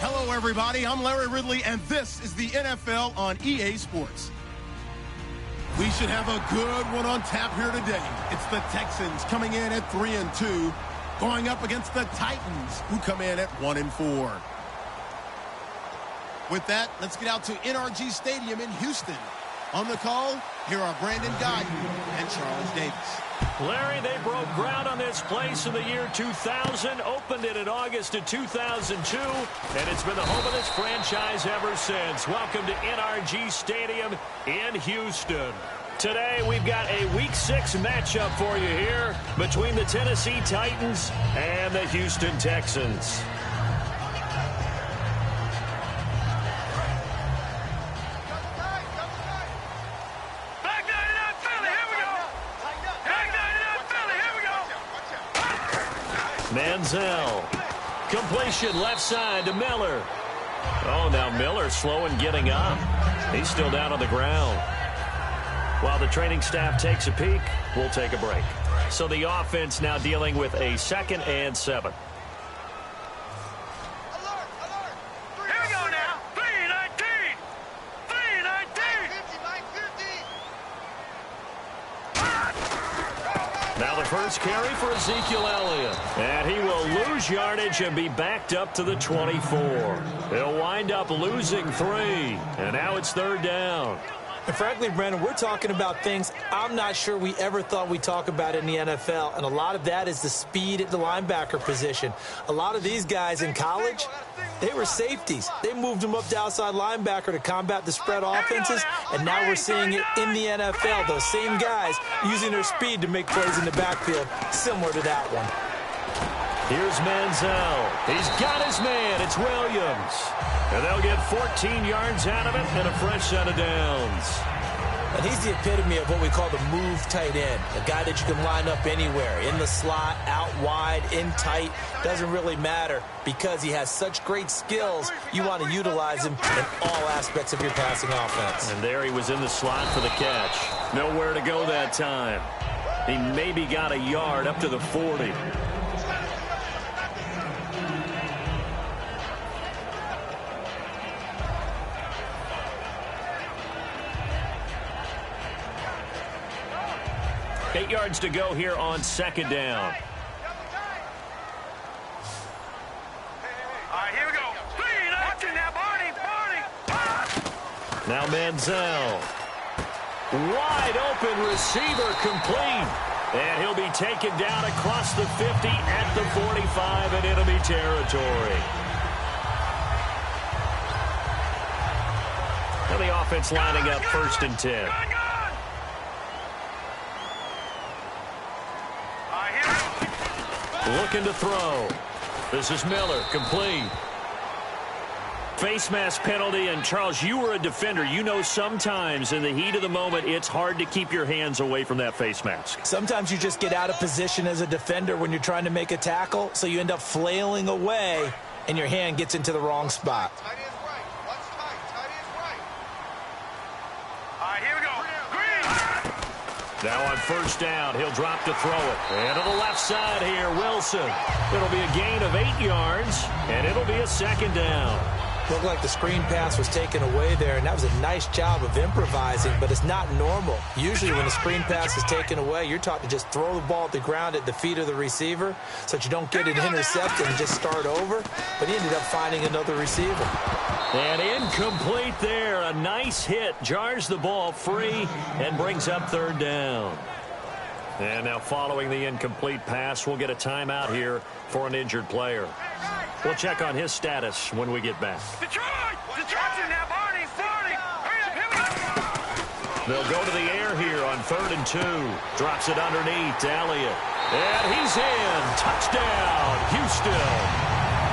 Hello, everybody. I'm Larry Ridley, and this is the NFL on EA Sports. We should have a good one on tap here today. It's the Texans coming in at 3-2, going up against the Titans, who come in at 1-4. With that, let's get out to NRG Stadium in Houston. On the call, here are Brandon Guyton and Charles Davis. Larry, they broke ground on this place in the year 2000, opened it in August of 2002, and it's been the home of this franchise ever since. Welcome to NRG Stadium in Houston. Today, we've got a Week 6 matchup for you here between the Tennessee Titans and the Houston Texans. Manziel. Completion left side to Miller. Oh, now Miller slow in getting up. He's still down on the ground. While the training staff takes a peek, we'll take a break. So the offense now dealing with a 2nd and 7. Now the first carry for Ezekiel Elliott. And he will lose yardage and be backed up to the 24. He'll wind up losing 3. And now it's 3rd down. And frankly, Brandon, we're talking about things I'm not sure we ever thought we'd talk about in the NFL. And a lot of that is the speed at the linebacker position. A lot of these guys in college, they were safeties. They moved them up to outside linebacker to combat the spread offenses. And now we're seeing it in the NFL. Those same guys using their speed to make plays in the backfield, similar to that one. Here's Manziel. He's got his man. It's Williams. And they'll get 14 yards out of it and a fresh set of downs. And he's the epitome of what we call the move tight end. A guy that you can line up anywhere. In the slot, out wide, in tight. Doesn't really matter because he has such great skills. You want to utilize him in all aspects of your passing offense. And there he was in the slot for the catch. Nowhere to go that time. He maybe got a yard up to the 40. Eight yards to go here on 2nd down. All right, here we go. Watching now, Barney. Now Manziel. Wide open receiver complete. And he'll be taken down across the 50 at the 45 in enemy territory. Now the offense lining up 1st and 10. Looking to throw. This is Miller, complete. Face mask penalty, and Charles, you were a defender. You know sometimes in the heat of the moment, it's hard to keep your hands away from that face mask. Sometimes you just get out of position as a defender when you're trying to make a tackle, so you end up flailing away, and your hand gets into the wrong spot. Tight end's right. Watch tight. Tight end's right. All right, here we go. Now on 1st down, he'll drop to throw it. And to the left side here, Wilson. It'll be a gain of 8 yards, and it'll be a 2nd down. Looked like the screen pass was taken away there, and that was a nice job of improvising, but it's not normal. Usually when the screen pass is taken away, you're taught to just throw the ball at the ground at the feet of the receiver so that you don't get it intercepted and just start over, but he ended up finding another receiver. And incomplete there. A nice hit. Jars the ball free and brings up 3rd down. And now following the incomplete pass, we'll get a timeout here for an injured player. We'll check on his status when we get back. Detroit now, Barney. Hurry up, here we go. They'll go to the air here on 3rd and 2. Drops it underneath to Elliott. And he's in. Touchdown, Houston.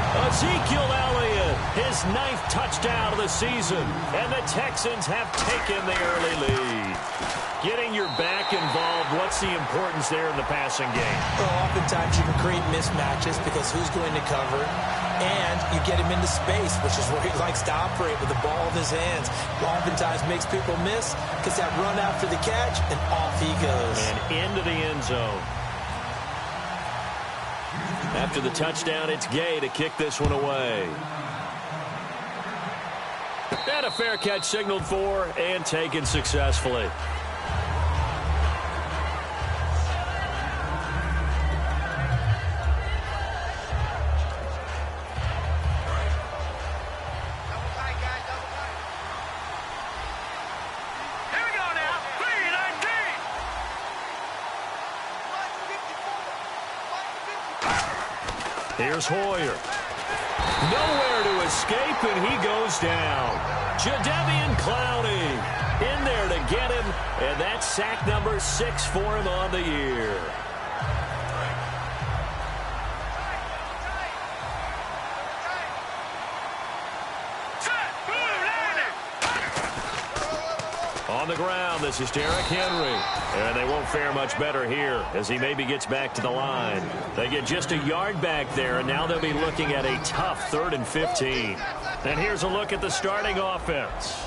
Ezekiel Elliott, his 9th touchdown of the season. And the Texans have taken the early lead. Getting your back involved, what's the importance there in the passing game? Well, oftentimes you can create mismatches because who's going to cover, and you get him into space, which is where he likes to operate with the ball in his hands. Oftentimes makes people miss because that run after the catch, and off he goes. And into the end zone. After the touchdown, it's Gay to kick this one away. And a fair catch signaled for and taken successfully. Here's Hoyer. Nowhere to escape, and he goes down. Jadeveon Clowney in there to get him, and that's sack number 6 for him on the year. On the ground, this is Derrick Henry. And they won't fare much better here as he maybe gets back to the line. They get just a yard back there, and now they'll be looking at a tough 3rd and 15. And here's a look at the starting offense.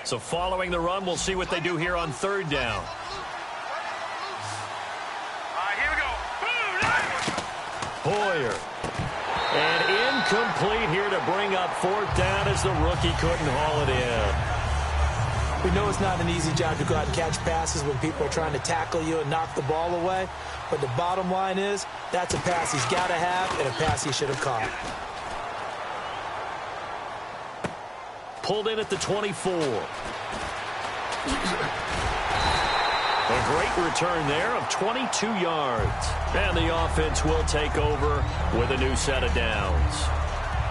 So following the run, we'll see what they do here on 3rd down. Here we go. Hoyer. And incomplete here to bring up 4th down as the rookie couldn't haul it in. We know it's not an easy job to go out and catch passes when people are trying to tackle you and knock the ball away. But the bottom line is, that's a pass he's got to have and a pass he should have caught. Pulled in at the 24. A great return there of 22 yards. And the offense will take over with a new set of downs.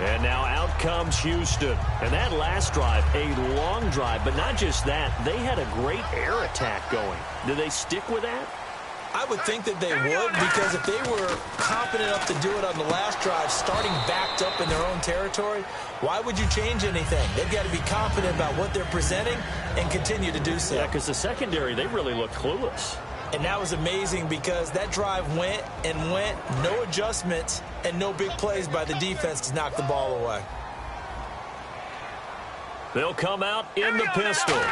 And now out comes Houston. And that last drive, a long drive, but not just that. They had a great air attack going. Did they stick with that? I would think that they would, because if they were confident enough to do it on the last drive, starting backed up in their own territory, why would you change anything? They've got to be confident about what they're presenting and continue to do so. Yeah, because the secondary, they really looked clueless. And that was amazing because that drive went and went, no adjustments, and no big plays by the defense to knock the ball away. They'll come out in the pistol.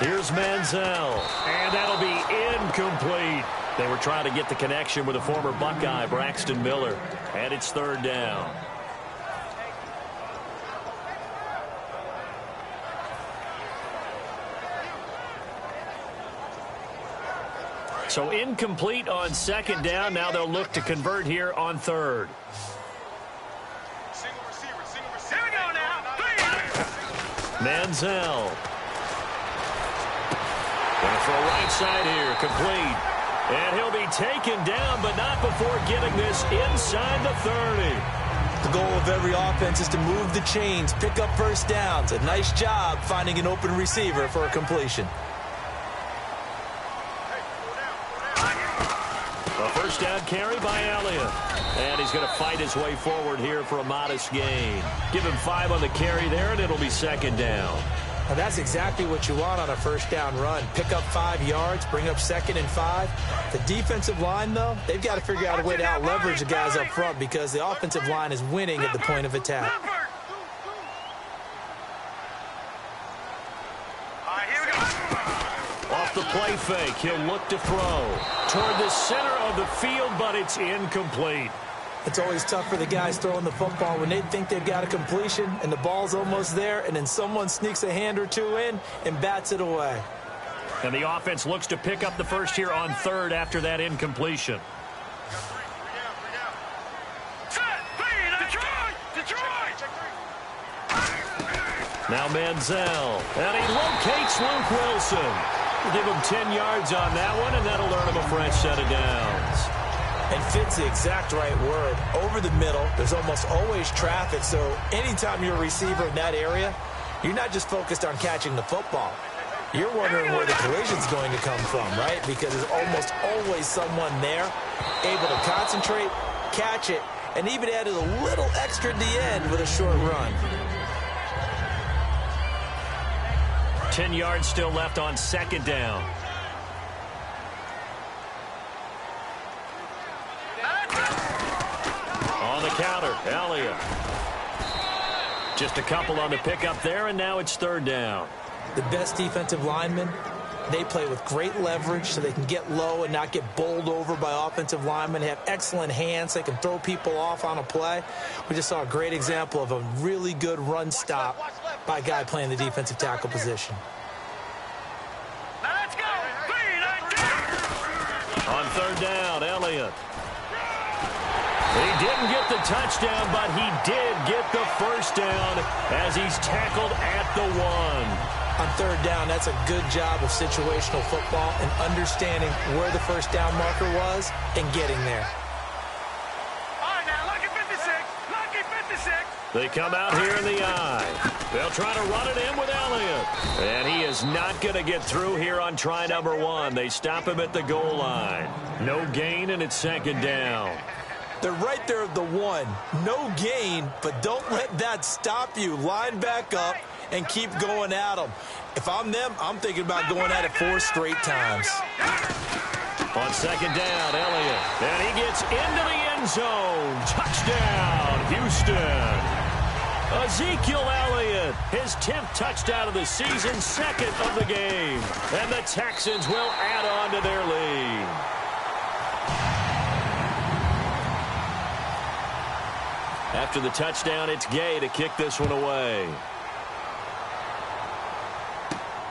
Here's Manziel, and that'll be incomplete. They were trying to get the connection with a former Buckeye, Braxton Miller, and it's 3rd down. So incomplete on 2nd down. Now they'll look to convert here on 3rd. Single receiver. Here we go now. Manziel. Going to throw right side here, complete. And he'll be taken down, but not before getting this inside the 30. The goal of every offense is to move the chains, pick up 1st downs. A nice job finding an open receiver for a completion. A 1st down carry by Elliott. And he's going to fight his way forward here for a modest gain. Give him 5 on the carry there, and it'll be 2nd down. Now that's exactly what you want on a 1st down run. Pick up 5 yards, bring up 2nd and 5. The defensive line, though, they've got to figure out a way to out-leverage the guys up front because the offensive line is winning at the point of attack. Here we go. Off the play fake, he'll look to throw toward the center of the field, but it's incomplete. It's always tough for the guys throwing the football when they think they've got a completion and the ball's almost there, and then someone sneaks a hand or two in and bats it away. And the offense looks to pick up the 1st here on 3rd after that incompletion. Now Manziel, and he locates Luke Wilson. We'll give him 10 yards on that one, and that'll earn him a fresh set of downs. And fit's the exact right word. Over the middle, there's almost always traffic, so anytime you're a receiver in that area, you're not just focused on catching the football. You're wondering where the collision's going to come from, right? Because there's almost always someone there able to concentrate, catch it, and even added a little extra at the end with a short run. 10 yards still left on 2nd down. On the counter, Elliott. Just a couple on the pickup there, and now it's third down. The best defensive linemen, they play with great leverage so they can get low and not get bowled over by offensive linemen. They have excellent hands. They can throw people off on a play. We just saw a great example of a really good run stop by a guy playing the defensive tackle position. Now let's go. 3-9. On third down, Elliott. He didn't get the touchdown, but he did get the first down as he's tackled at the 1. On third down, that's a good job of situational football and understanding where the first down marker was and getting there. All right, now, lucky 56. Lucky 56. They come out here in the eye. They'll try to run it in with Elliott. And he is not going to get through here on try number 1. They stop him at the goal line. No gain, and it's second down. They're right there at the 1. No gain, but don't let that stop you. Line back up and keep going at them. If I'm them, I'm thinking about going at it 4 straight times. On second down, Elliott. And he gets into the end zone. Touchdown, Houston. Ezekiel Elliott, his 10th touchdown of the season, 2nd of the game. And the Texans will add on to their lead. After the touchdown, it's Gay to kick this one away.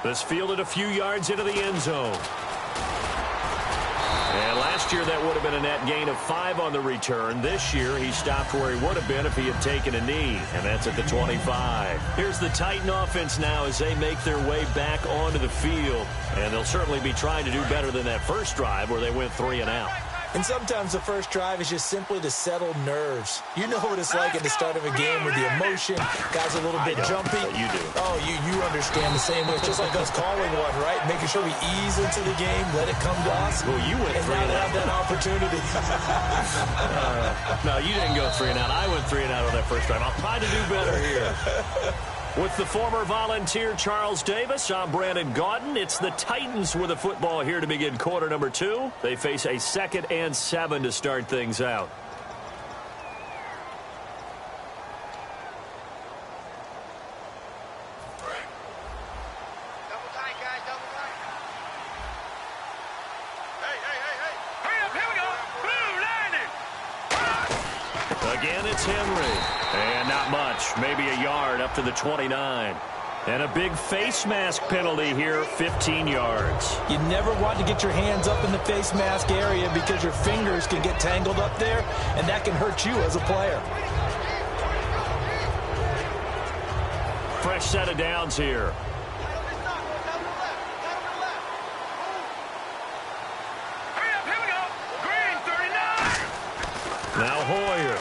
This fielded a few yards into the end zone. And last year, that would have been a net gain of 5 on the return. This year, he stopped where he would have been if he had taken a knee, and that's at the 25. Here's the Titan offense now as they make their way back onto the field. And they'll certainly be trying to do better than that first drive where they went 3 and out. And sometimes the first drive is just simply to settle nerves. You know what it's like at the start of a game with the emotion. Guys a little bit jumpy. But you do. Oh, you understand the same way. It's just like us calling one, right? Making sure we ease into the game, let it come to us. Well, you went 3 and out. And now they have that opportunity. No, you didn't go 3 and out. I went 3 and out on that first drive. I'll try to do better here. With the former Volunteer Charles Davis, I'm Brandon Gaudin. It's the Titans with the football here to begin quarter number 2. They face a 2nd and 7 to start things out. Double tight, guys, double tight. Hey. Hurry up, here we go. Blue, 90. Again, it's Henry. And not much, maybe a yard up to the 29. And a big face mask penalty here, 15 yards. You never want to get your hands up in the face mask area because your fingers can get tangled up there, and that can hurt you as a player. Fresh set of downs here. Hurry up, here we go. Green, 39. Now Hoyer.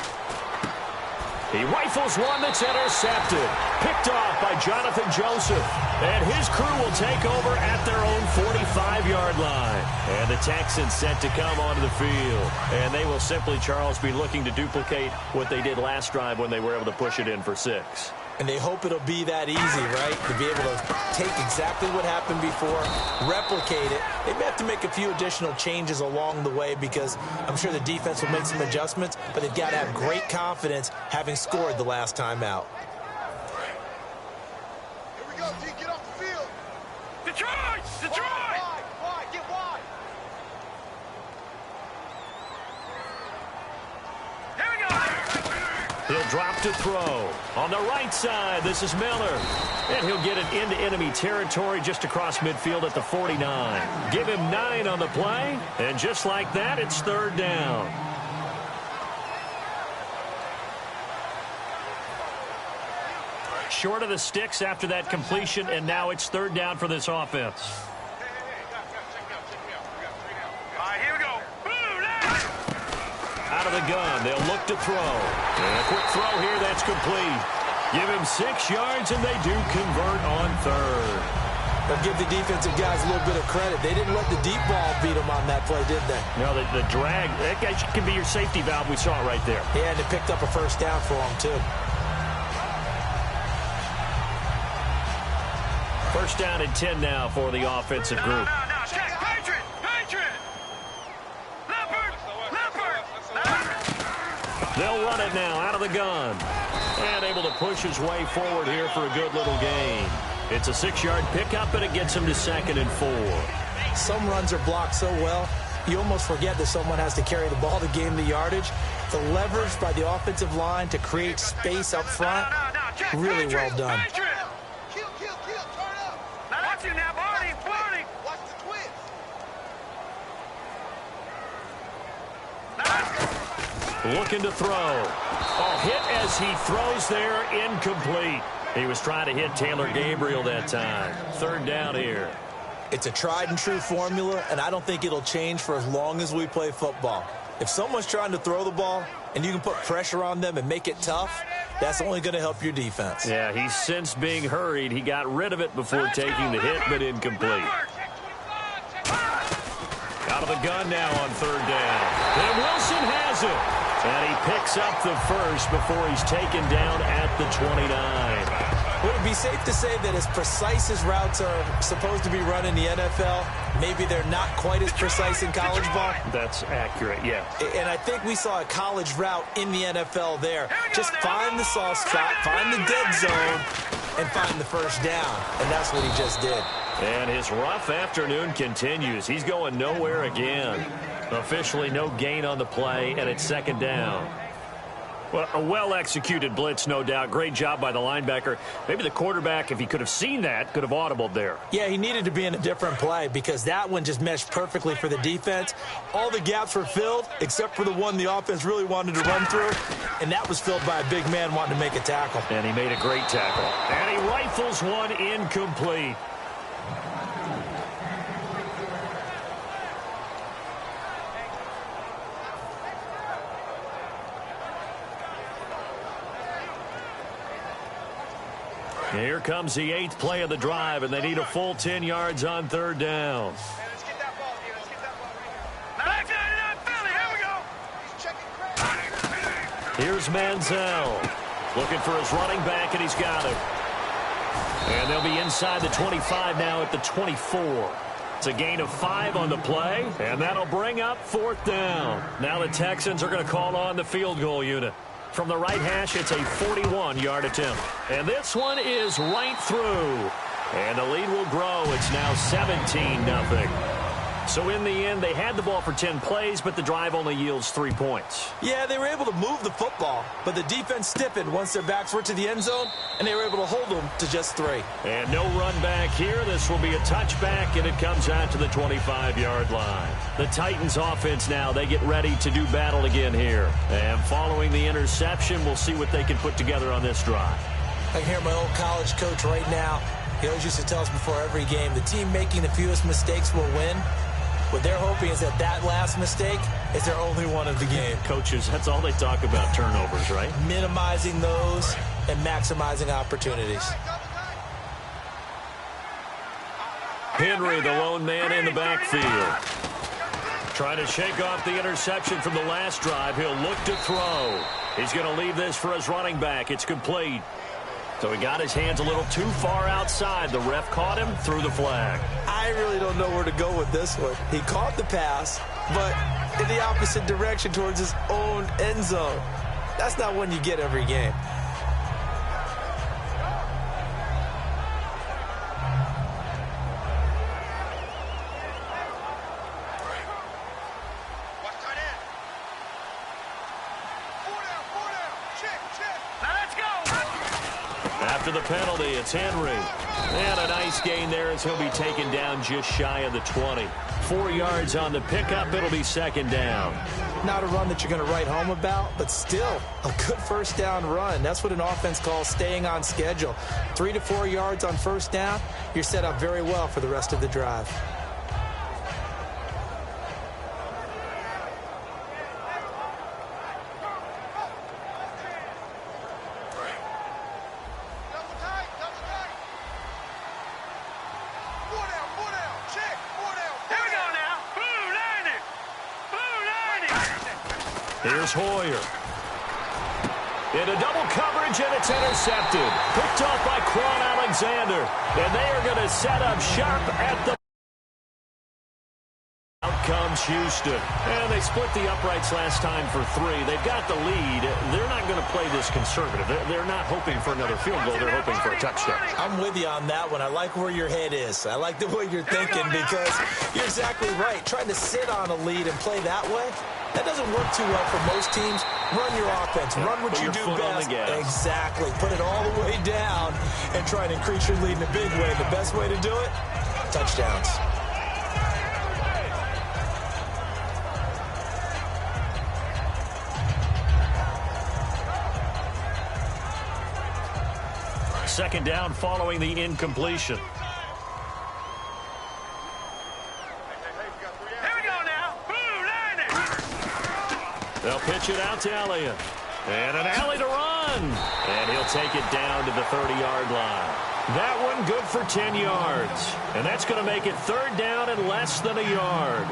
He rifles one that's intercepted. Picked off by Jonathan Joseph. And his crew will take over at their own 45-yard line. And the Texans set to come onto the field. And they will simply, Charles, be looking to duplicate what they did last drive when they were able to push it in for 6. And they hope it'll be that easy, right? To be able to take exactly what happened before, replicate it. They may have to make a few additional changes along the way because I'm sure the defense will make some adjustments, but they've got to have great confidence having scored the last time out. Here we go, D, get off the field. Detroit! Wide, get wide. Here we go. He'll drop to throw. On the right side, this is Miller. And he'll get it into enemy territory just across midfield at the 49. Give him 9 on the play. And just like that, it's third down. Short of the sticks after that completion, and now it's third down for this offense. All right, here we go. Blue, 90. Out of the gun, they'll look to throw. And a quick throw here, that's complete. Give him 6 yards, and they do convert on third. They'll give the defensive guys a little bit of credit. They didn't let the deep ball beat them on that play, did they? No, the drag, that guy can be your safety valve. We saw it right there. Yeah, and it picked up a first down for them, too. First down and 10 now for the offensive group. No, check. Patriot. Leopard. They'll run it now out of the gun. And able to push his way forward here for a good little gain. It's a 6-yard pickup, and it gets him to 2nd and 4. Some runs are blocked so well, you almost forget that someone has to carry the ball to gain the yardage. The leverage by the offensive line to create space up front, really well done. Kill, turn up. Now that's you now, Barney. Watch the twist. Looking to throw. Oh, hit as he throws there, incomplete. He was trying to hit Taylor Gabriel that time. 3rd down here. It's a tried-and-true formula, and I don't think it'll change for as long as we play football. If someone's trying to throw the ball and you can put pressure on them and make it tough, that's only going to help your defense. Yeah, he's since being hurried. He got rid of it before taking the hit, but incomplete. Out of the gun now on 3rd down. And Wilson has it. And he picks up the first before he's taken down at the 29. Would it be safe to say that as precise as routes are supposed to be run in the NFL, maybe they're not quite as precise in college ball? That's accurate, yeah. And I think we saw a college route in the NFL there. Just find the soft spot, find the dead zone, and find the first down. And that's what he just did. And his rough afternoon continues. He's going nowhere again. Officially no gain on the play, and it's 2nd down. Well, a well-executed blitz, no doubt. Great job by the linebacker. Maybe the quarterback, if he could have seen that, could have audibled there. Yeah, he needed to be in a different play because that one just meshed perfectly for the defense. All the gaps were filled except for the one the offense really wanted to run through, and that was filled by a big man wanting to make a tackle. And he made a great tackle. And he rifles one incomplete. Here comes the 8th play of the drive, and they need a full 10 yards on 3rd down. Let's get that ball here. Back to Philly. Here we go. He's checking credit. Here's Manziel. Looking for his running back, and he's got it. And they'll be inside the 25 now at the 24. It's a gain of 5 on the play, and that'll bring up 4th down. Now the Texans are going to call on the field goal unit. From the right hash, it's a 41-yard attempt. And this one is right through. And the lead will grow. It's now 17-0. So in the end, they had the ball for 10 plays, but the drive only yields 3 points. Yeah, they were able to move the football, but the defense stiffened once their backs were to the end zone, and they were able to hold them to just 3. And no run back here. This will be a touchback, and it comes out to the 25-yard line. The Titans offense now, they get ready to do battle again here. And following the interception, we'll see what they can put together on this drive. I can hear my old college coach right now. He always used to tell us before every game, the team making the fewest mistakes will win. What they're hoping is that last mistake is their only one of the game. Coaches, that's all they talk about, turnovers, right? Minimizing those and maximizing opportunities. Henry, the lone man in the backfield. Trying to shake off the interception from the last drive. He'll look to throw. He's going to leave this for his running back. It's complete. So he got his hands a little too far outside. The ref caught him, threw the flag. I really don't know where to go with this one. He caught the pass, but in the opposite direction towards his own end zone. That's not one you get every game. After the penalty, it's Henry. And a nice gain there as he'll be taken down just shy of the 20. 4 yards on the pickup. It'll be 2nd down. Not a run that you're going to write home about, but still a good first down run. That's what an offense calls staying on schedule. 3 to 4 yards on first down, you're set up very well for the rest of the drive. Here's Hoyer. Into double coverage, and it's intercepted. Picked off by Quan Alexander. And they are going to set up sharp at the... Out comes comes Houston. And they split the uprights last time for 3. They've got the lead. They're not going to play this conservative. They're not hoping for another field goal. They're hoping for a touchdown. I'm with you on that one. I like where your head is. I like the way you're thinking because you're exactly right. Trying to sit on a lead and play that way, that doesn't work too well for most teams. Run your offense. Run what you do best. Exactly. Put it all the way down and try and increase your lead in a big way. The best way to do it, touchdowns. Second down following the incompletion. Here we go now. Blue line it. They'll pitch it out to Elliott. And an alley to run. And he'll take it down to the 30-yard line. That one good for 10 yards. And that's going to make it third down and less than a yard.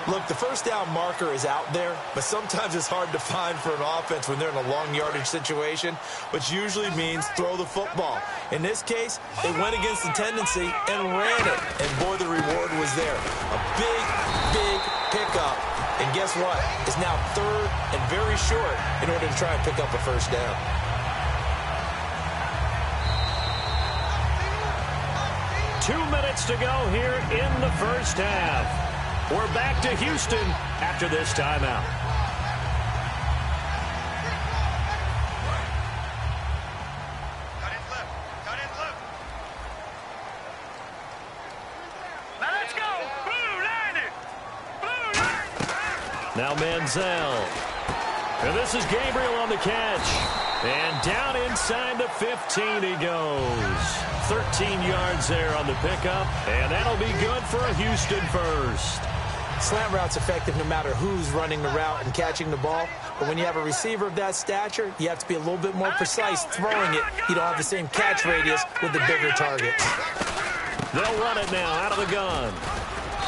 Look, the first down marker is out there, but sometimes it's hard to find for an offense when they're in a long yardage situation, which usually means throw the football. In this case, they went against the tendency and ran it. And, boy, the reward was there. A big, big pickup. And guess what? It's now third and very short in order to try and pick up a first down. Two minutes to go here in the first half. We're back to Houston after this timeout. Cut it left. Cut it left. Now let's go. Blue line it. Blue line. Now Manziel. And this is Gabriel on the catch. And down inside the 15 he goes. 13 yards there on the pickup. And that'll be good for a Houston first. Slant route's effective no matter who's running the route and catching the ball. But when you have a receiver of that stature, you have to be a little bit more precise throwing it. You don't have the same catch radius with the bigger targets. They'll run it now out of the gun.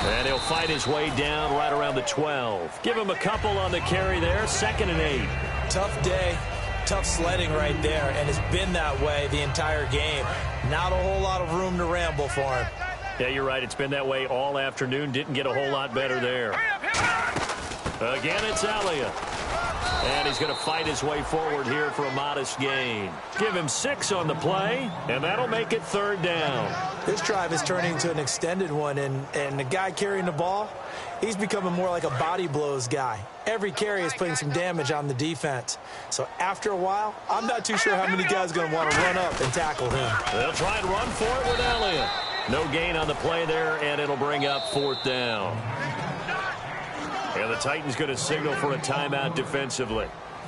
And he'll fight his way down right around the 12. Give him a couple on the carry there. 2nd and 8. Tough day. Tough sledding right there, and it's been that way the entire game. Not a whole lot of room to ramble for him. Yeah, you're right. It's been that way all afternoon. Didn't get a whole lot better there. Again, it's Elliott. And he's going to fight his way forward here for a modest gain. Give him 6 on the play, and that'll make it third down. This drive is turning into an extended one, and the guy carrying the ball, he's becoming more like a body blows guy. Every carry is putting some damage on the defense. So after a while, I'm not too sure how many guys are going to want to run up and tackle him. They'll try and run for it with Elliott. No gain on the play there, and it'll bring up 4th down. And the Titans going to signal for a timeout defensively.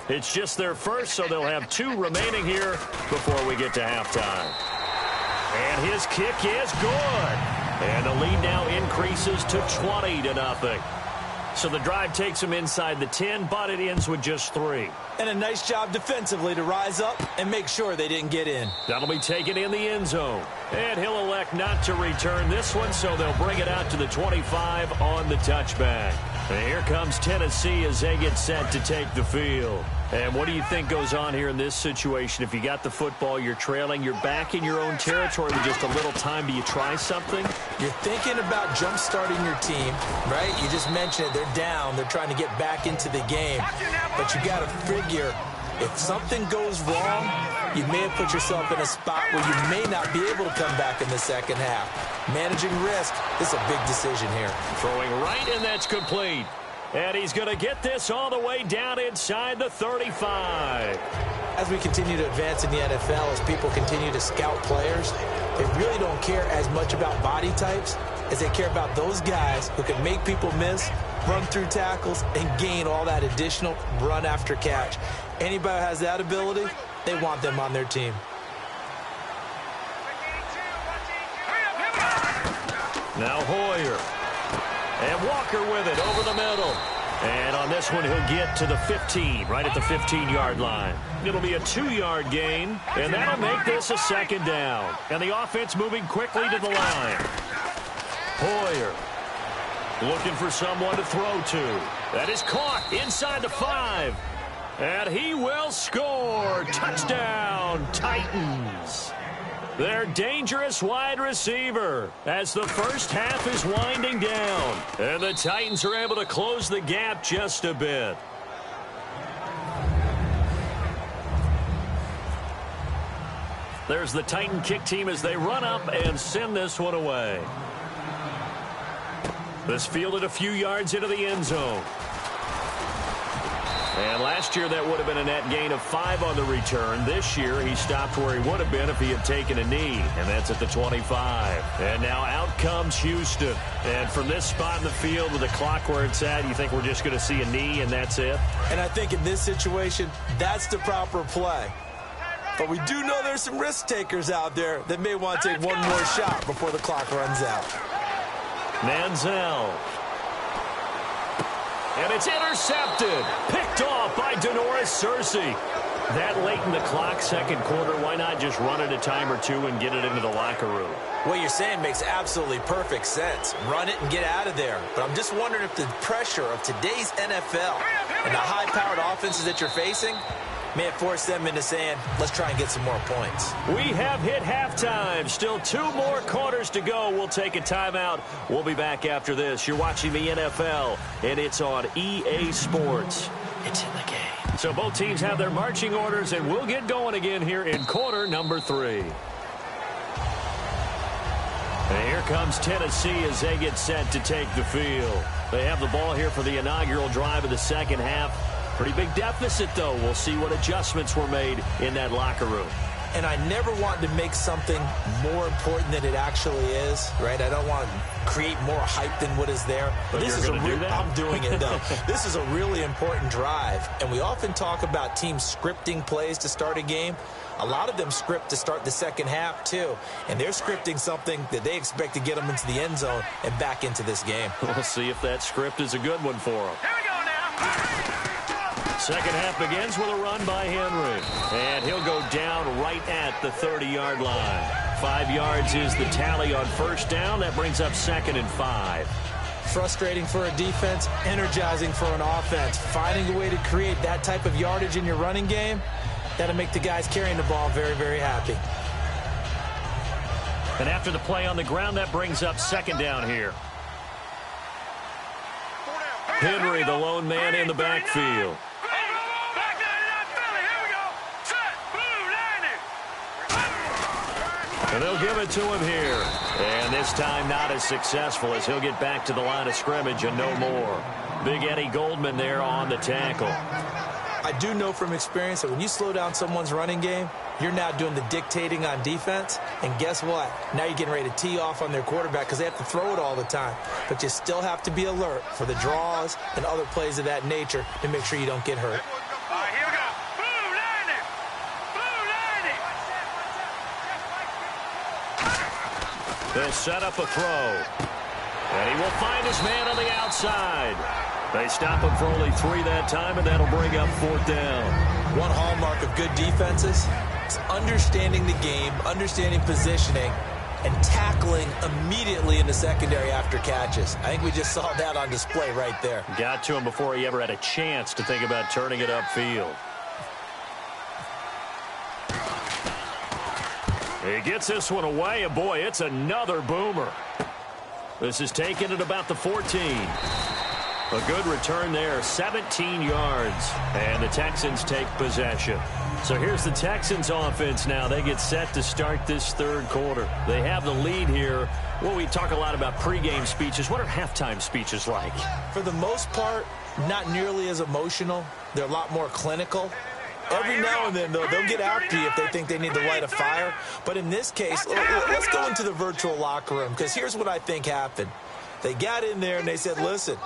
It's just their first, so they'll have 2 remaining here before we get to halftime. And his kick is good. And the lead now increases to 20-0. So the drive takes him inside the 10, but it ends with just 3. And a nice job defensively to rise up and make sure they didn't get in. That'll be taken in the end zone. And he'll elect not to return this one, so they'll bring it out to the 25 on the touchback. And here comes Tennessee as they get set to take the field. And what do you think goes on here in this situation? If you got the football, you're trailing, you're back in your own territory with just a little time. Do you try something? You're thinking about jump-starting your team, right? You just mentioned it. They're down. They're trying to get back into the game. But you got to figure, if something goes wrong, you may have put yourself in a spot where you may not be able to come back in the second half. Managing risk is a big decision here. Throwing right, and that's complete. And he's going to get this all the way down inside the 35. As we continue to advance in the NFL, as people continue to scout players, they really don't care as much about body types as they care about those guys who can make people miss, run through tackles, and gain all that additional run after catch. Anybody who has that ability, they want them on their team. Now Hoyer. And Walker with it over the middle. And on this one, he'll get to the 15, right at the 15-yard line. It'll be a 2-yard gain, and that'll make this a 2nd down. And the offense moving quickly to the line. Hoyer looking for someone to throw to. That is caught inside the 5. And he will score. Touchdown, Titans. Their dangerous wide receiver as the first half is winding down. And the Titans are able to close the gap just a bit. There's the Titan kick team as they run up and send this one away. This fielded a few yards into the end zone. And last year that would have been a net gain of 5 on the return. This year he stopped where he would have been if he had taken a knee, and that's at the 25. And now out comes Houston. And from this spot in the field with the clock where it's at, you think we're just going to see a knee and that's it? And I think in this situation, that's the proper play. But we do know there's some risk takers out there that may want to take one more shot before the clock runs out. Manziel. And it's intercepted. Picked off by Denoris Searcy. That late in the clock, second quarter, why not just run it a time or two and get it into the locker room? What you're saying makes absolutely perfect sense. Run it and get out of there. But I'm just wondering if the pressure of today's NFL and the high-powered offenses that you're facing may have forced them into saying, let's try and get some more points. We have hit halftime. Still 2 more quarters to go. We'll take a timeout. We'll be back after this. You're watching the NFL, and it's on EA Sports. It's in the game. So both teams have their marching orders, and we'll get going again here in quarter number 3. And here comes Tennessee as they get set to take the field. They have the ball here for the inaugural drive of the second half. Pretty big deficit, though. We'll see what adjustments were made in that locker room. And I never want to make something more important than it actually is, right? I don't want to create more hype than what is there. But this is I'm doing it, though. This is a really important drive. And we often talk about teams scripting plays to start a game. A lot of them script to start the second half, too. And they're scripting something that they expect to get them into the end zone and back into this game. We'll see if that script is a good one for them. Here we go now. Second half begins with a run by Henry. And he'll go down right at the 30-yard line. 5 yards is the tally on first down. That brings up 2nd and 5. Frustrating for a defense, energizing for an offense. Finding a way to create that type of yardage in your running game, that'll make the guys carrying the ball very, very happy. And after the play on the ground, that brings up 2nd down here. Henry, the lone man in the backfield. And they'll give it to him here. And this time not as successful as he'll get back to the line of scrimmage and no more. Big Eddie Goldman there on the tackle. I do know from experience that when you slow down someone's running game, you're now doing the dictating on defense. And guess what? Now you're getting ready to tee off on their quarterback because they have to throw it all the time. But you still have to be alert for the draws and other plays of that nature to make sure you don't get hurt. All right, here we go. Blue landing. Blue landing. They'll set up a throw. And he will find his man on the outside. They stop him for only 3 that time, and that'll bring up 4th down. One hallmark of good defenses is understanding the game, understanding positioning, and tackling immediately in the secondary after catches. I think we just saw that on display right there. Got to him before he ever had a chance to think about turning it upfield. He gets this one away, and boy, it's another boomer. This is taken at about the 14. A good return there, 17 yards, and the Texans take possession. So here's the Texans offense now. They get set to start this third quarter. They have the lead here. Well, we talk a lot about pregame speeches. What are halftime speeches like? For the most part, not nearly as emotional. They're a lot more clinical. Every now and then, though, they'll get after you if they think they need to light a fire. But in this case, let's go into the virtual locker room, because here's what I think happened. They got in there and they said, listen,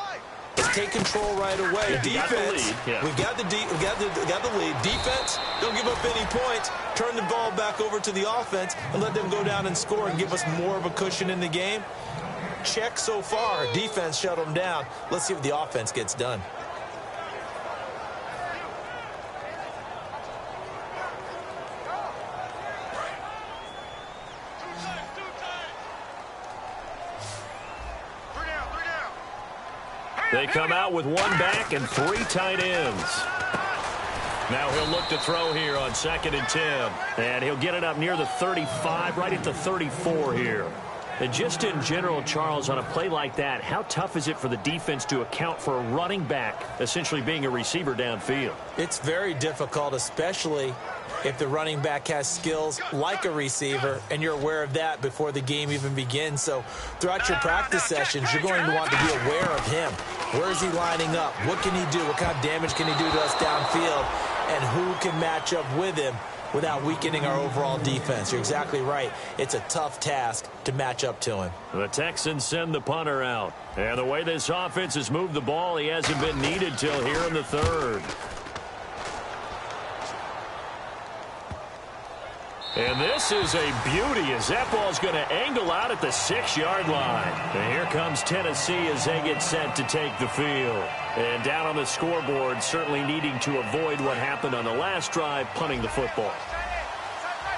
let's take control right away. Defense, we got the lead. Defense, don't give up any points. Turn the ball back over to the offense and let them go down and score and give us more of a cushion in the game. Check so far. Defense shut them down. Let's see what the offense gets done. They come out with 1 back and 3 tight ends. Now he'll look to throw here on 2nd and 10. And he'll get it up near the 35, right at the 34 here. And just in general, Charles, on a play like that, how tough is it for the defense to account for a running back essentially being a receiver downfield? It's very difficult, especially if the running back has skills like a receiver, and you're aware of that before the game even begins. So throughout your practice sessions, you're going to want to be aware of him. Where is he lining up? What can he do? What kind of damage can he do to us downfield? And who can match up with him without weakening our overall defense? You're exactly right. It's a tough task to match up to him. The Texans send the punter out. And the way this offense has moved the ball, he hasn't been needed till here in the 3rd. And this is a beauty as that ball's going to angle out at the 6-yard line. And here comes Tennessee as they get set to take the field. And down on the scoreboard, certainly needing to avoid what happened on the last drive, punting the football.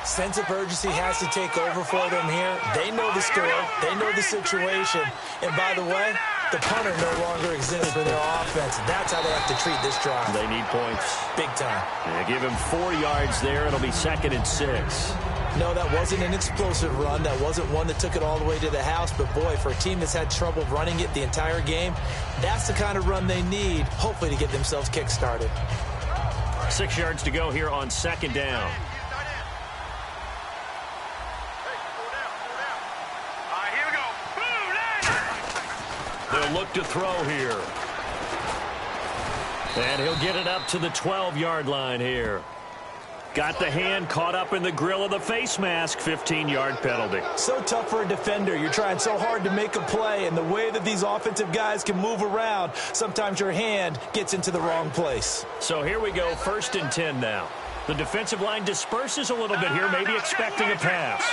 Sense of urgency has to take over for them here. They know the score. They know the situation. And by the way, the punter no longer exists for their offense. That's how they have to treat this drive. They need points. Big time. They give him 4 yards there. It'll be 2nd and 6. No, that wasn't an explosive run. That wasn't one that took it all the way to the house. But, boy, for a team that's had trouble running it the entire game, that's the kind of run they need, hopefully, to get themselves kick-started. 6 yards to go here on 2nd down. They'll look to throw here. And he'll get it up to the 12-yard line here. Got the hand caught up in the grill of the face mask. 15-yard penalty. So tough for a defender. You're trying so hard to make a play, and the way that these offensive guys can move around, sometimes your hand gets into the wrong place. So here we go, 1st and 10 now. The defensive line disperses a little bit here, maybe expecting a pass.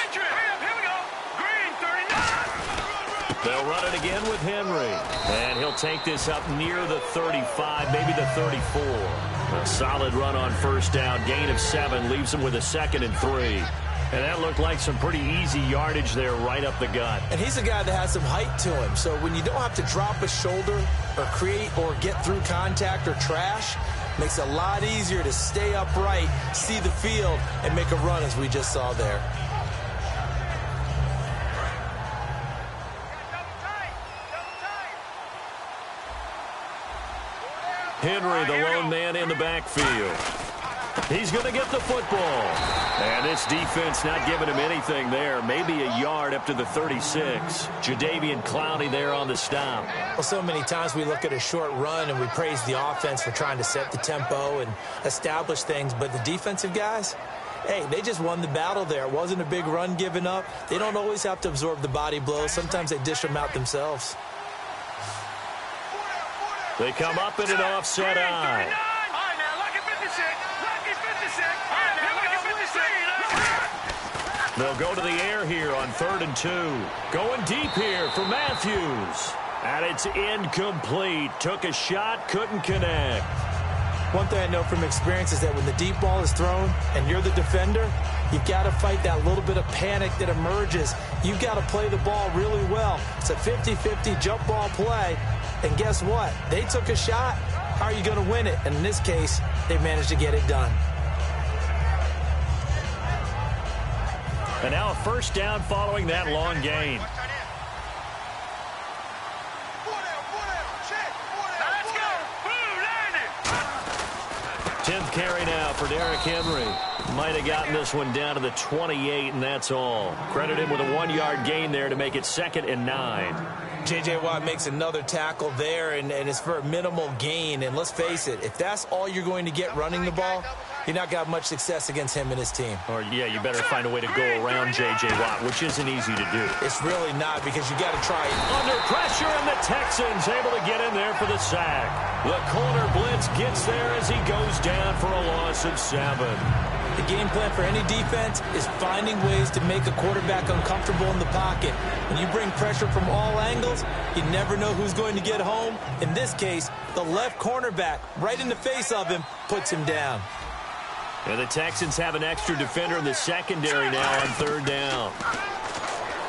They'll run it again with Henry. And he'll take this up near the 35, maybe the 34. A solid run on 1st down. Gain of 7 leaves him with a 2nd and 3. And that looked like some pretty easy yardage there right up the gut. And he's a guy that has some height to him. So when you don't have to drop a shoulder or create or get through contact or trash, makes it a lot easier to stay upright, see the field, and make a run as we just saw there. Henry, the lone man in the backfield. He's going to get the football. And this defense not giving him anything there. Maybe a yard up to the 36. Jadeveon Clowney there on the stop. Well, so many times we look at a short run and we praise the offense for trying to set the tempo and establish things. But the defensive guys, hey, they just won the battle there. It wasn't a big run given up. They don't always have to absorb the body blows. Sometimes they dish them out themselves. They come up in an offset eye. They'll go to the air here on 3rd and 2. Going deep here for Matthews. And it's incomplete. Took a shot, couldn't connect. One thing I know from experience is that when the deep ball is thrown and you're the defender, you've got to fight that little bit of panic that emerges. You've got to play the ball really well. It's a 50-50 jump ball play. And guess what? They took a shot. How are you going to win it? And in this case, they managed to get it done. And now a 1st down following that long gain. Let's go. 10th carry now for Derrick Henry. Might have gotten this one down to the 28, and that's all. Credit him with a 1-yard gain there to make it 2nd and 9. J.J. Watt makes another tackle there, and it's for a minimal gain. And let's face it, if that's all you're going to get running the ball, you're not got much success against him and his team. Or, yeah, you better find a way to go around J.J. Watt, which isn't easy to do. It's really not, because you got to try it. Under pressure, and the Texans able to get in there for the sack. The corner blitz gets there as he goes down for a loss of 7. The game plan for any defense is finding ways to make a quarterback uncomfortable in the pocket. When you bring pressure from all angles, you never know who's going to get home. In this case, the left cornerback, right in the face of him, puts him down. And the Texans have an extra defender in the secondary now on 3rd down.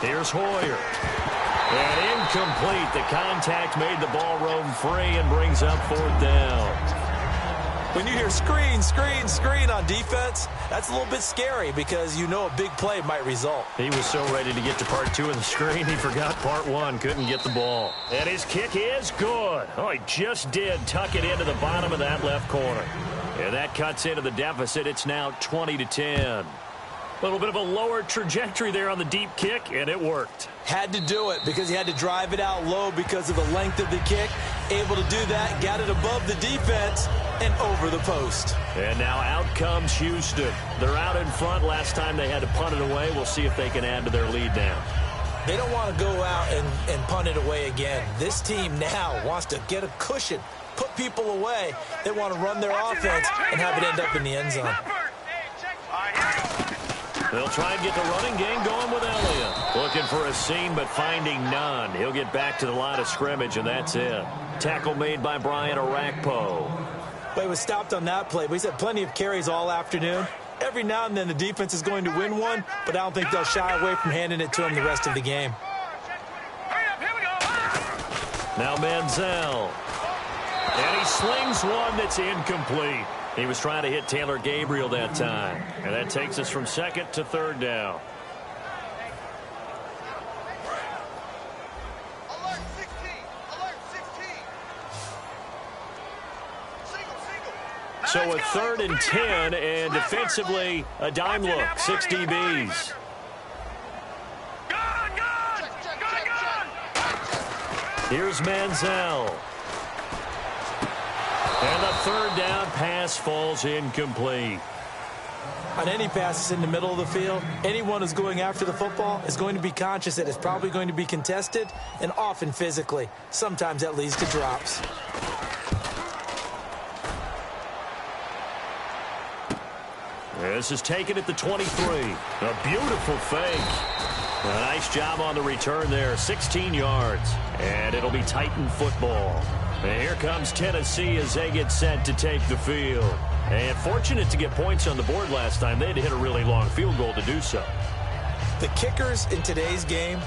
Here's Hoyer. And incomplete. The contact made the ball roam free and brings up 4th down. When you hear screen, screen, screen on defense, that's a little bit scary because you know a big play might result. He was so ready to get to part 2 of the screen, he forgot part 1, couldn't get the ball. And his kick is good. Oh, he just did tuck it into the bottom of that left corner. And that cuts into the deficit. It's now 20-10. A little bit of a lower trajectory there on the deep kick, and it worked. Had to do it because he had to drive it out low because of the length of the kick. Able to do that, got it above the defense and over the post. And now out comes Houston. They're out in front. Last time they had to punt it away. We'll see if they can add to their lead now. They don't want to go out and punt it away again. This team now wants to get a cushion, put people away. They want to run their offense and have it end up in the end zone. They'll try and get the running game going with Elliott. Looking for a seam, but finding none. He'll get back to the line of scrimmage, and that's it. Tackle made by Brian Orakpo. Well, he was stopped on that play, but he's had plenty of carries all afternoon. Every now and then the defense is going to win one, but I don't think they'll shy away from handing it to him the rest of the game. Now Manziel. And he slings one that's incomplete. He was trying to hit Taylor Gabriel that time. And that takes us from 2nd to 3rd down. Alert 16! Alert 16! Single, single! So a 3rd and 10, and defensively, a dime look. 6 DBs. Here's Manziel. And the 3rd down pass falls incomplete. On any passes in the middle of the field, anyone who's going after the football is going to be conscious that it's probably going to be contested, and often physically. Sometimes that leads to drops. This is taken at the 23. A beautiful fake. A nice job on the return there. 16 yards. And it'll be Titan football. And here comes Tennessee as they get set to take the field. And fortunate to get points on the board last time. They had to hit a really long field goal to do so. The kickers in today's game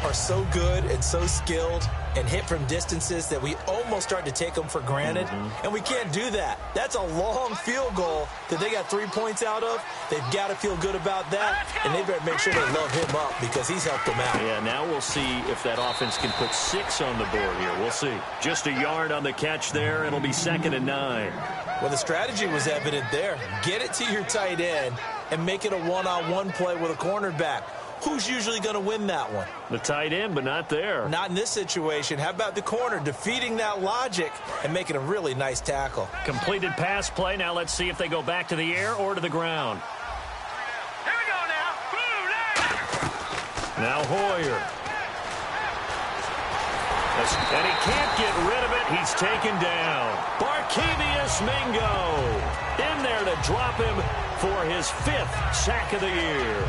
are so good and so skilled and hit from distances that we almost start to take them for granted. And we can't do that. That's a long field goal that they got 3 points out of. They've got to feel good about that, and they better make sure they love him up because he's helped them out. Yeah, now we'll see if that offense can put 6 on the board here. We'll see. Just a yard on the catch there. It'll be 2nd and 9. Well, the strategy was evident there. Get it to your tight end and make it a one-on-one play with a cornerback. Who's usually going to win that one? The tight end, but not there. Not in this situation. How about the corner defeating that logic and making a really nice tackle? Completed pass play. Now let's see if they go back to the air or to the ground. Here we go now. Blue line. Now Hoyer. And he can't get rid of it. He's taken down. Barkevious Mingo in there to drop him for his 5th sack of the year.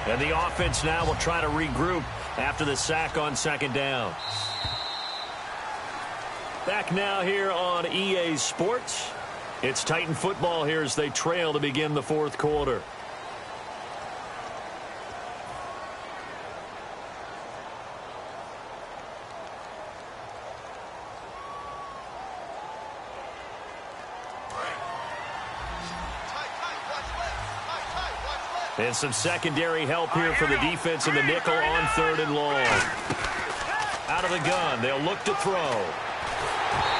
And the offense now will try to regroup after the sack on 2nd down. Back now here on EA Sports. It's Titan football here as they trail to begin the 4th quarter. And some secondary help here for the defense in the nickel on 3rd and long. Out of the gun, they'll look to throw.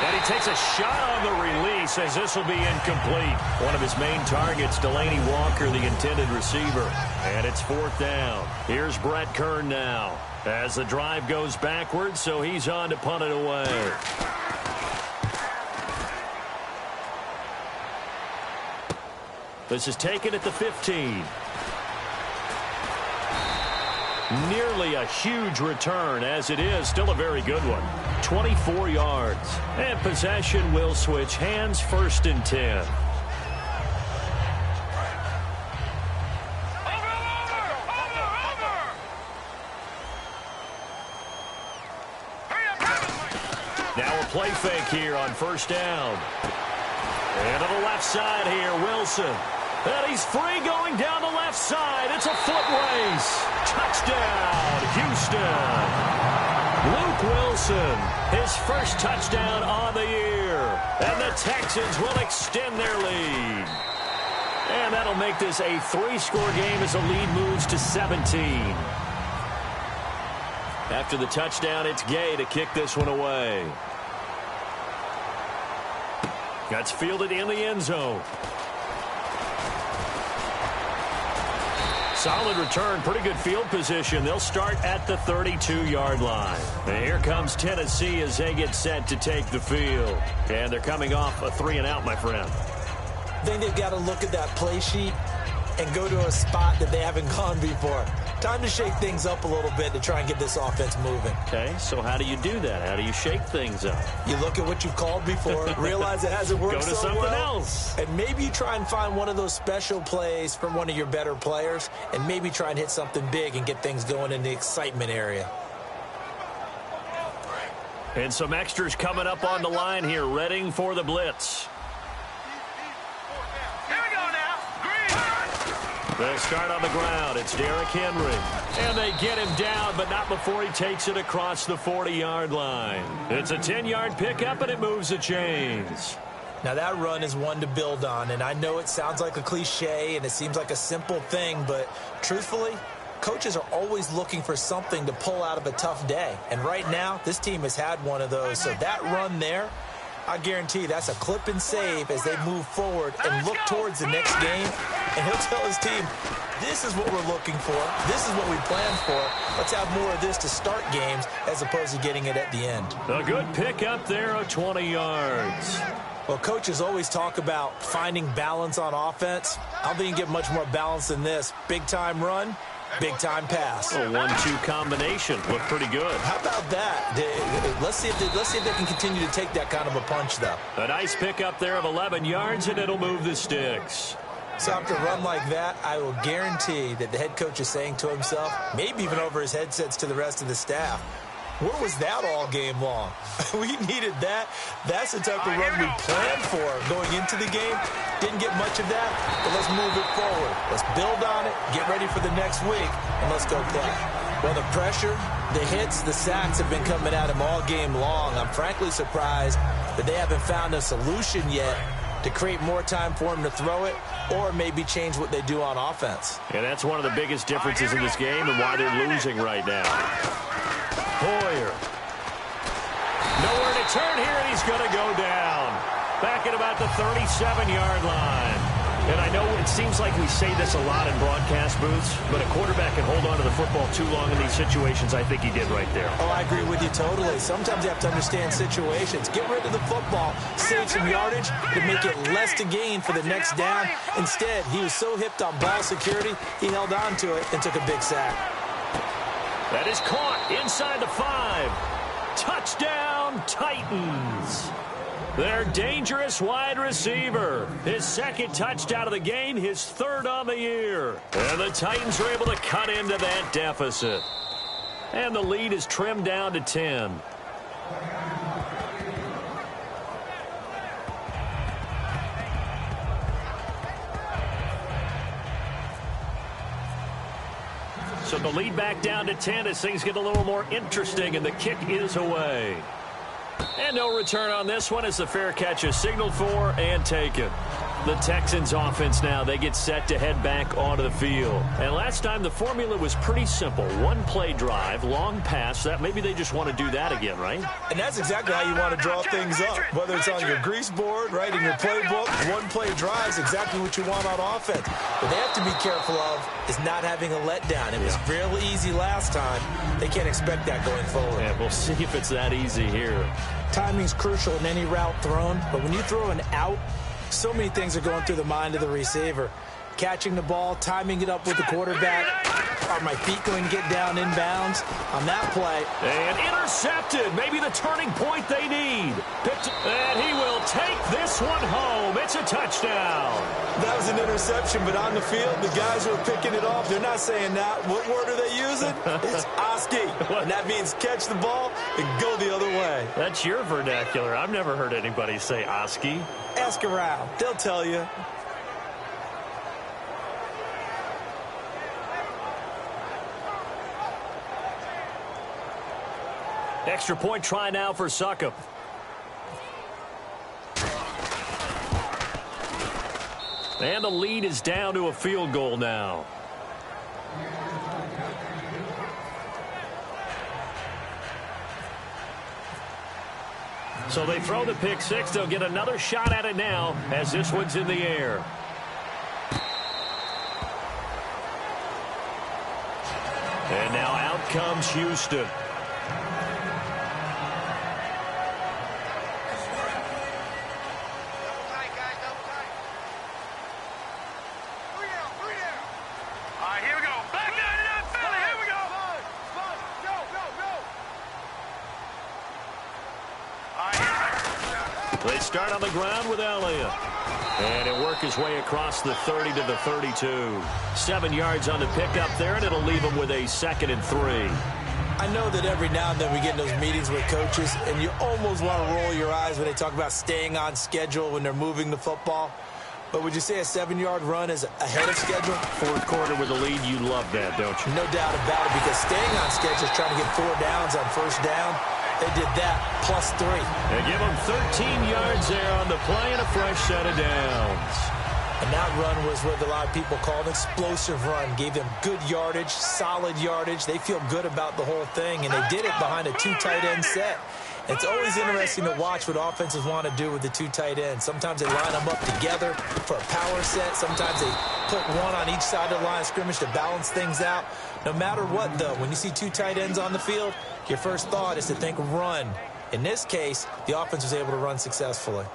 And he takes a shot on the release as this will be incomplete. One of his main targets, Delaney Walker, the intended receiver. And it's 4th down. Here's Brett Kern now as the drive goes backwards, so he's on to punt it away. This is taken at the 15. Nearly a huge return, as it is still a very good one. 24 yards. And possession will switch hands, 1st and 10. Now a play fake here on 1st down. And to the left side here, Wilson. And he's free going down the left side. It's a foot race. Touchdown, Houston. Luke Wilson, his first touchdown on the year. And the Texans will extend their lead. And that'll make this a 3-score game as the lead moves to 17. After the touchdown, it's Gay to kick this one away. That's fielded in the end zone. Solid return, pretty good field position. They'll start at the 32-yard line. And here comes Tennessee as they get set to take the field. And they're coming off a 3-and-out, my friend. I think they've got to look at that play sheet and go to a spot that they haven't gone before. Time to shake things up a little bit to try and get this offense moving. Okay, so how do you do that? How do you shake things up? You look at what you've called before, realize it hasn't worked so well. Go to something else. And maybe you try and find one of those special plays from one of your better players, and maybe try and hit something big and get things going in the excitement area. And some extras coming up on the line here, readying for the blitz. They'll start on the ground. It's Derrick Henry. And they get him down, but not before he takes it across the 40-yard line. It's a 10-yard pickup, and it moves the chains. Now, that run is one to build on, and I know it sounds like a cliche, and it seems like a simple thing, but truthfully, coaches are always looking for something to pull out of a tough day. And right now, this team has had one of those. So that run there, I guarantee that's a clip and save as they move forward and look towards the next game. And he'll tell his team, this is what we're looking for. This is what we planned for. Let's have more of this to start games as opposed to getting it at the end. A good pickup there of 20 yards. Well, coaches always talk about finding balance on offense. I don't think you can get much more balance than this. Big-time run, big-time pass. A 1-2 combination. Looked pretty good. How about that? Let's see if they can continue to take that kind of a punch, though. A nice pickup there of 11 yards, and it'll move the sticks. So after a run like that, I will guarantee that the head coach is saying to himself, maybe even over his headsets to the rest of the staff, where was that all game long? We needed that. That's the type of run we planned for going into the game. Didn't get much of that, but let's move it forward. Let's build on it, get ready for the next week, and let's go play. Well, the pressure, the hits, the sacks have been coming at him all game long. I'm frankly surprised that they haven't found a solution yet to create more time for him to throw it or maybe change what they do on offense. And that's one of the biggest differences in this game and why they're losing right now. Hoyer. Nowhere to turn here, and he's going to go down. Back at about the 37-yard line. And I know it seems like we say this a lot in broadcast booths, but a quarterback can hold on to the football too long in these situations. I think he did right there. Oh, I agree with you totally. Sometimes you have to understand situations. Get rid of the football, save some yardage to make it less to gain for the next down. Instead, he was so hipped on ball security, he held on to it and took a big sack. That is caught inside the 5. Touchdown, Titans. Their dangerous wide receiver. His second touchdown of the game, his third on the year. And the Titans are able to cut into that deficit. And the lead is trimmed down to 10. So the lead back down to 10 as things get a little more interesting, and the kick is away. And no return on this one as the fair catch is signaled for and taken. The Texans offense now, they get set to head back onto the field. And last time the formula was pretty simple. One play drive, long pass. That maybe they just want to do that again, right? And that's exactly how you want to draw things up. Whether it's on your grease board, right, in your playbook, one play drive is exactly what you want on offense. What they have to be careful of is not having a letdown. It was real easy last time. They can't expect that going forward. Yeah, we'll see if it's that easy here. Timing's crucial in any route thrown, but when you throw an out, so many things are going through the mind of the receiver. Catching the ball, timing it up with the quarterback. Are my feet going to get down inbounds on that play? And intercepted. Maybe the turning point they need. And he will take this one home. It's a touchdown. That was an interception, but on the field, the guys who are picking it off, they're not saying that. What word are they using? It's Oski. And that means catch the ball and go the other way. That's your vernacular. I've never heard anybody say Oski. Ask around. They'll tell you. Extra point try now for Succop. And the lead is down to a field goal now. So they throw the pick six. They'll get another shot at it now as this one's in the air. And now out comes Houston. They start on the ground with Elliott. And he'll work his way across the 30 to the 32. 7 yards on the pickup there, and it'll leave him with a 2nd and 3. I know that every now and then we get in those meetings with coaches, and you almost want to roll your eyes when they talk about staying on schedule when they're moving the football. But would you say a 7-yard run is ahead of schedule? Fourth quarter with the lead, you love that, don't you? No doubt about it, because staying on schedule is trying to get 4 downs on first down. They did that, plus 3. They give them 13 yards there on the play and a fresh set of downs. And that run was what a lot of people call an explosive run. Gave them good yardage, solid yardage. They feel good about the whole thing, and they did it behind a 2 tight end set. It's always interesting to watch what offenses want to do with the 2 tight ends. Sometimes they line them up together for a power set. Sometimes they put one on each side of the line of scrimmage to balance things out. No matter what, though, when you see 2 tight ends on the field, your first thought is to think run. In this case, the offense was able to run successfully.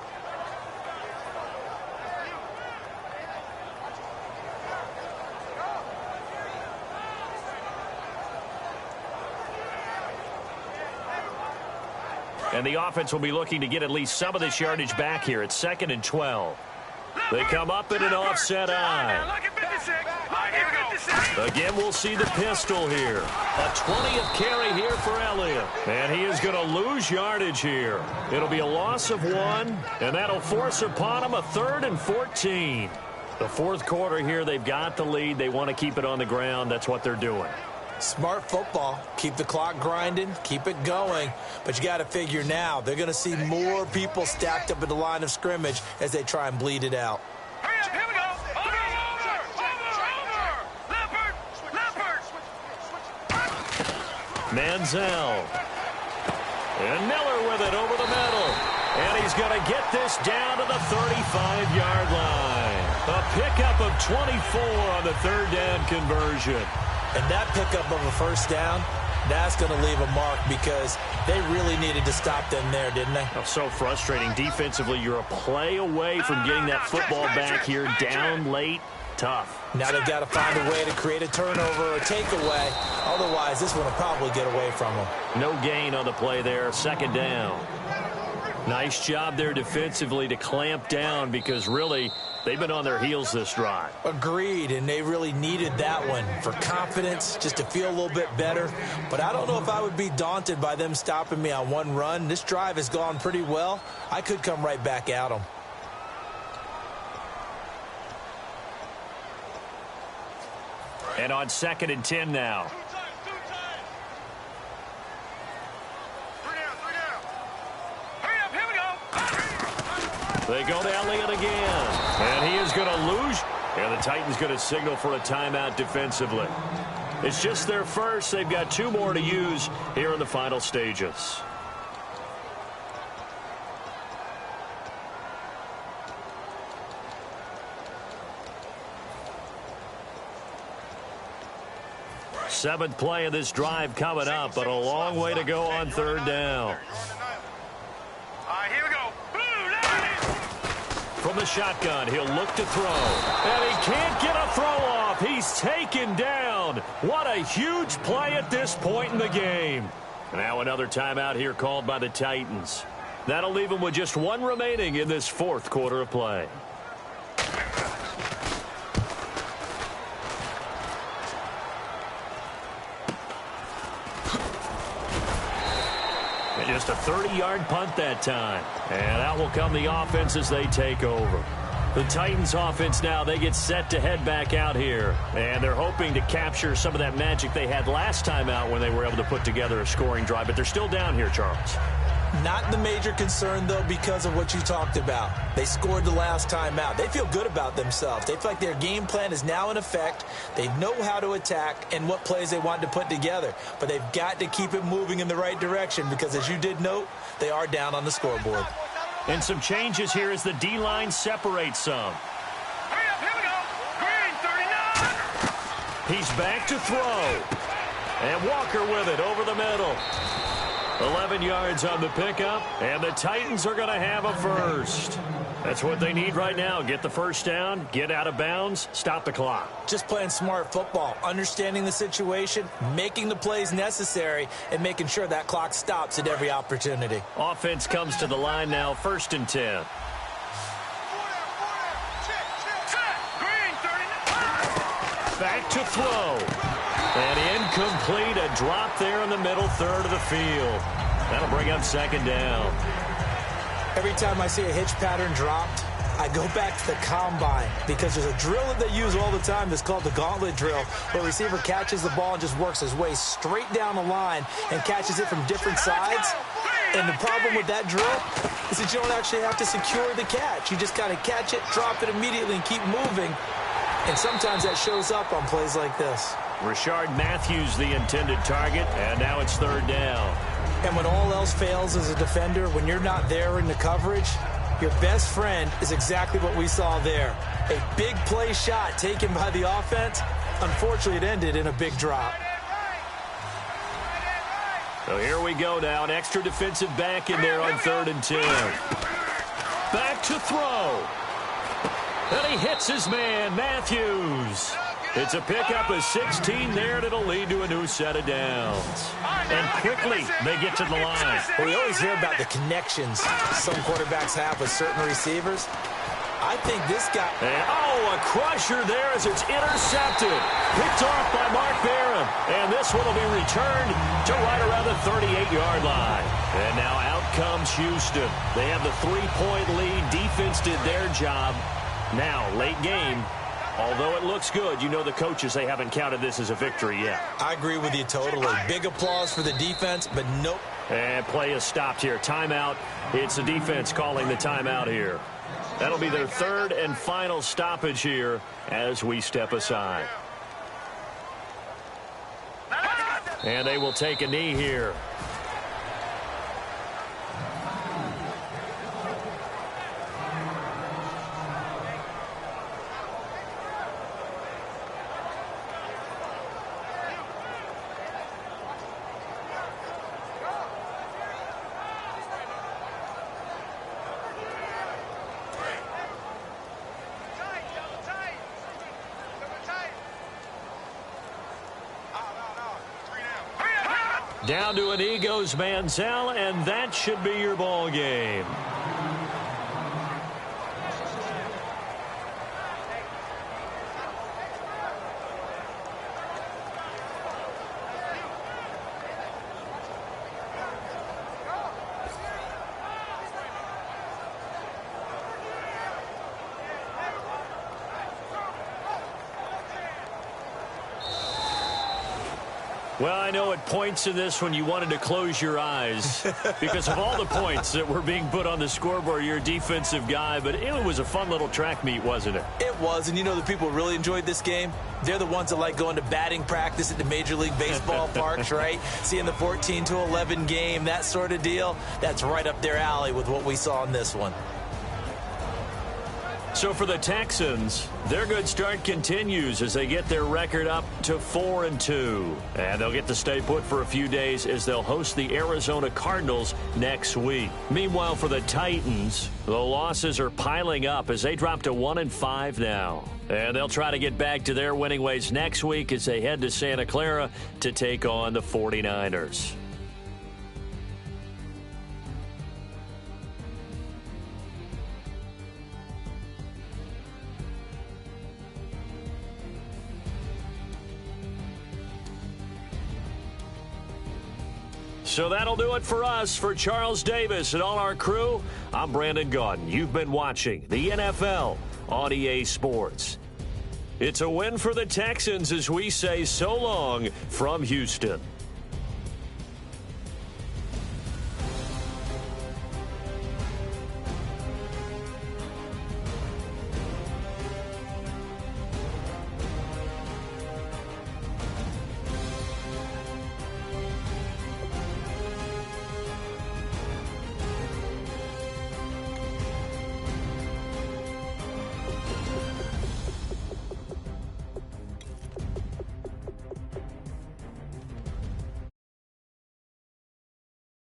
And the offense will be looking to get at least some of this yardage back here. It's 2nd and 12. They come up in an offset eye. Again, we'll see the pistol here. A 20th carry here for Elliott. And he is going to lose yardage here. It'll be a loss of 1, and that'll force upon him a 3rd and 14. The fourth quarter here, they've got the lead. They want to keep it on the ground. That's what they're doing. Smart football. Keep the clock grinding. Keep it going. But you got to figure now, they're going to see more people stacked up at the line of scrimmage as they try and bleed it out. Hurry up, here we go. Over. Leopard. Manziel. And Miller with it over the middle. And he's going to get this down to the 35-yard line. A pickup of 24 on the 3rd down conversion. And that pickup of a first down, that's going to leave a mark because they really needed to stop them there, didn't they? Oh, so frustrating. Defensively, you're a play away from getting that football back here down late. Tough. Now they've got to find a way to create a turnover or a takeaway. Otherwise, this one will probably get away from them. No gain on the play there. 2nd down. Nice job there defensively to clamp down because really they've been on their heels this drive. Agreed, and they really needed that one for confidence, just to feel a little bit better. But I don't know if I would be daunted by them stopping me on one run. This drive has gone pretty well. I could come right back at them. And on 2nd and 10 now. They go to Elliott again. And he is going to lose. And the Titans going to signal for a timeout defensively. It's just their first. They've got 2 more to use here in the final stages. Seventh play of this drive coming up, but a long way to go on 3rd down. Here we go. From the shotgun, he'll look to throw. And he can't get a throw off. He's taken down. What a huge play at this point in the game. Now another timeout here called by the Titans. That'll leave them with just 1 remaining in this 4th quarter of play. Just a 30-yard punt that time. And out will come the offense as they take over. The Titans offense now, they get set to head back out here. And they're hoping to capture some of that magic they had last time out when they were able to put together a scoring drive. But they're still down here, Charles. Not the major concern, though, because of what you talked about. They scored the last time out. They feel good about themselves. They feel like their game plan is now in effect. They know how to attack and what plays they want to put together. But they've got to keep it moving in the right direction because, as you did note, they are down on the scoreboard. And some changes here as the D-line separates some. Hurry up, here we go. Green 39. He's back to throw. And Walker with it over the middle. 11 yards on the pickup, and the Titans are going to have a first. That's what they need right now. Get the first down, get out of bounds, stop the clock. Just playing smart football, understanding the situation, making the plays necessary, and making sure that clock stops at every opportunity. Offense comes to the line now, 1st and 10. Green 39. Back to throw. And incomplete, a drop there in the middle third of the field. That'll bring up 2nd down. Every time I see a hitch pattern dropped, I go back to the combine because there's a drill that they use all the time that's called the gauntlet drill, where a receiver catches the ball and just works his way straight down the line and catches it from different sides. And the problem with that drill is that you don't actually have to secure the catch. You just kind of catch it, drop it immediately, and keep moving. And sometimes that shows up on plays like this. Rashard Matthews, the intended target, and now it's 3rd down. And when all else fails as a defender, when you're not there in the coverage, your best friend is exactly what we saw there. A big play shot taken by the offense. Unfortunately, it ended in a big drop. So here we go now. An extra defensive back in there on 3rd and 10. Back to throw. And he hits his man, Matthews. It's a pickup of 16 there, and it'll lead to a new set of downs. And quickly, they get to the line. Well, we always hear about the connections some quarterbacks have with certain receivers. I think this guy... And, a crusher there as it's intercepted. Picked off by Mark Barron. And this one will be returned to right around the 38-yard line. And now out comes Houston. They have the 3-point lead. Defense did their job. Now, late game. Although it looks good, you know the coaches, they haven't counted this as a victory yet. I agree with you totally. Big applause for the defense, but nope. And play is stopped here. Timeout. It's the defense calling the timeout here. That'll be their 3rd and final stoppage here as we step aside. And they will take a knee here. Down to an knee goes Manziel, and that should be your ball game. Well, I know at points in this when you wanted to close your eyes because of all the points that were being put on the scoreboard. You're a defensive guy, but it was a fun little track meet, wasn't it? It was, and you know the people who really enjoyed this game? They're the ones that like going to batting practice at the Major League Baseball parks, right? Seeing the 14-11 game, that sort of deal. That's right up their alley with what we saw in this one. So for the Texans, their good start continues as they get their record up to 4-2. And they'll get to stay put for a few days as they'll host the Arizona Cardinals next week. Meanwhile, for the Titans, the losses are piling up as they drop to 1-5 now. And they'll try to get back to their winning ways next week as they head to Santa Clara to take on the 49ers. So that'll do it for us. For Charles Davis and all our crew, I'm Brandon Gaudin. You've been watching the NFL on EA Sports. It's a win for the Texans as we say so long from Houston.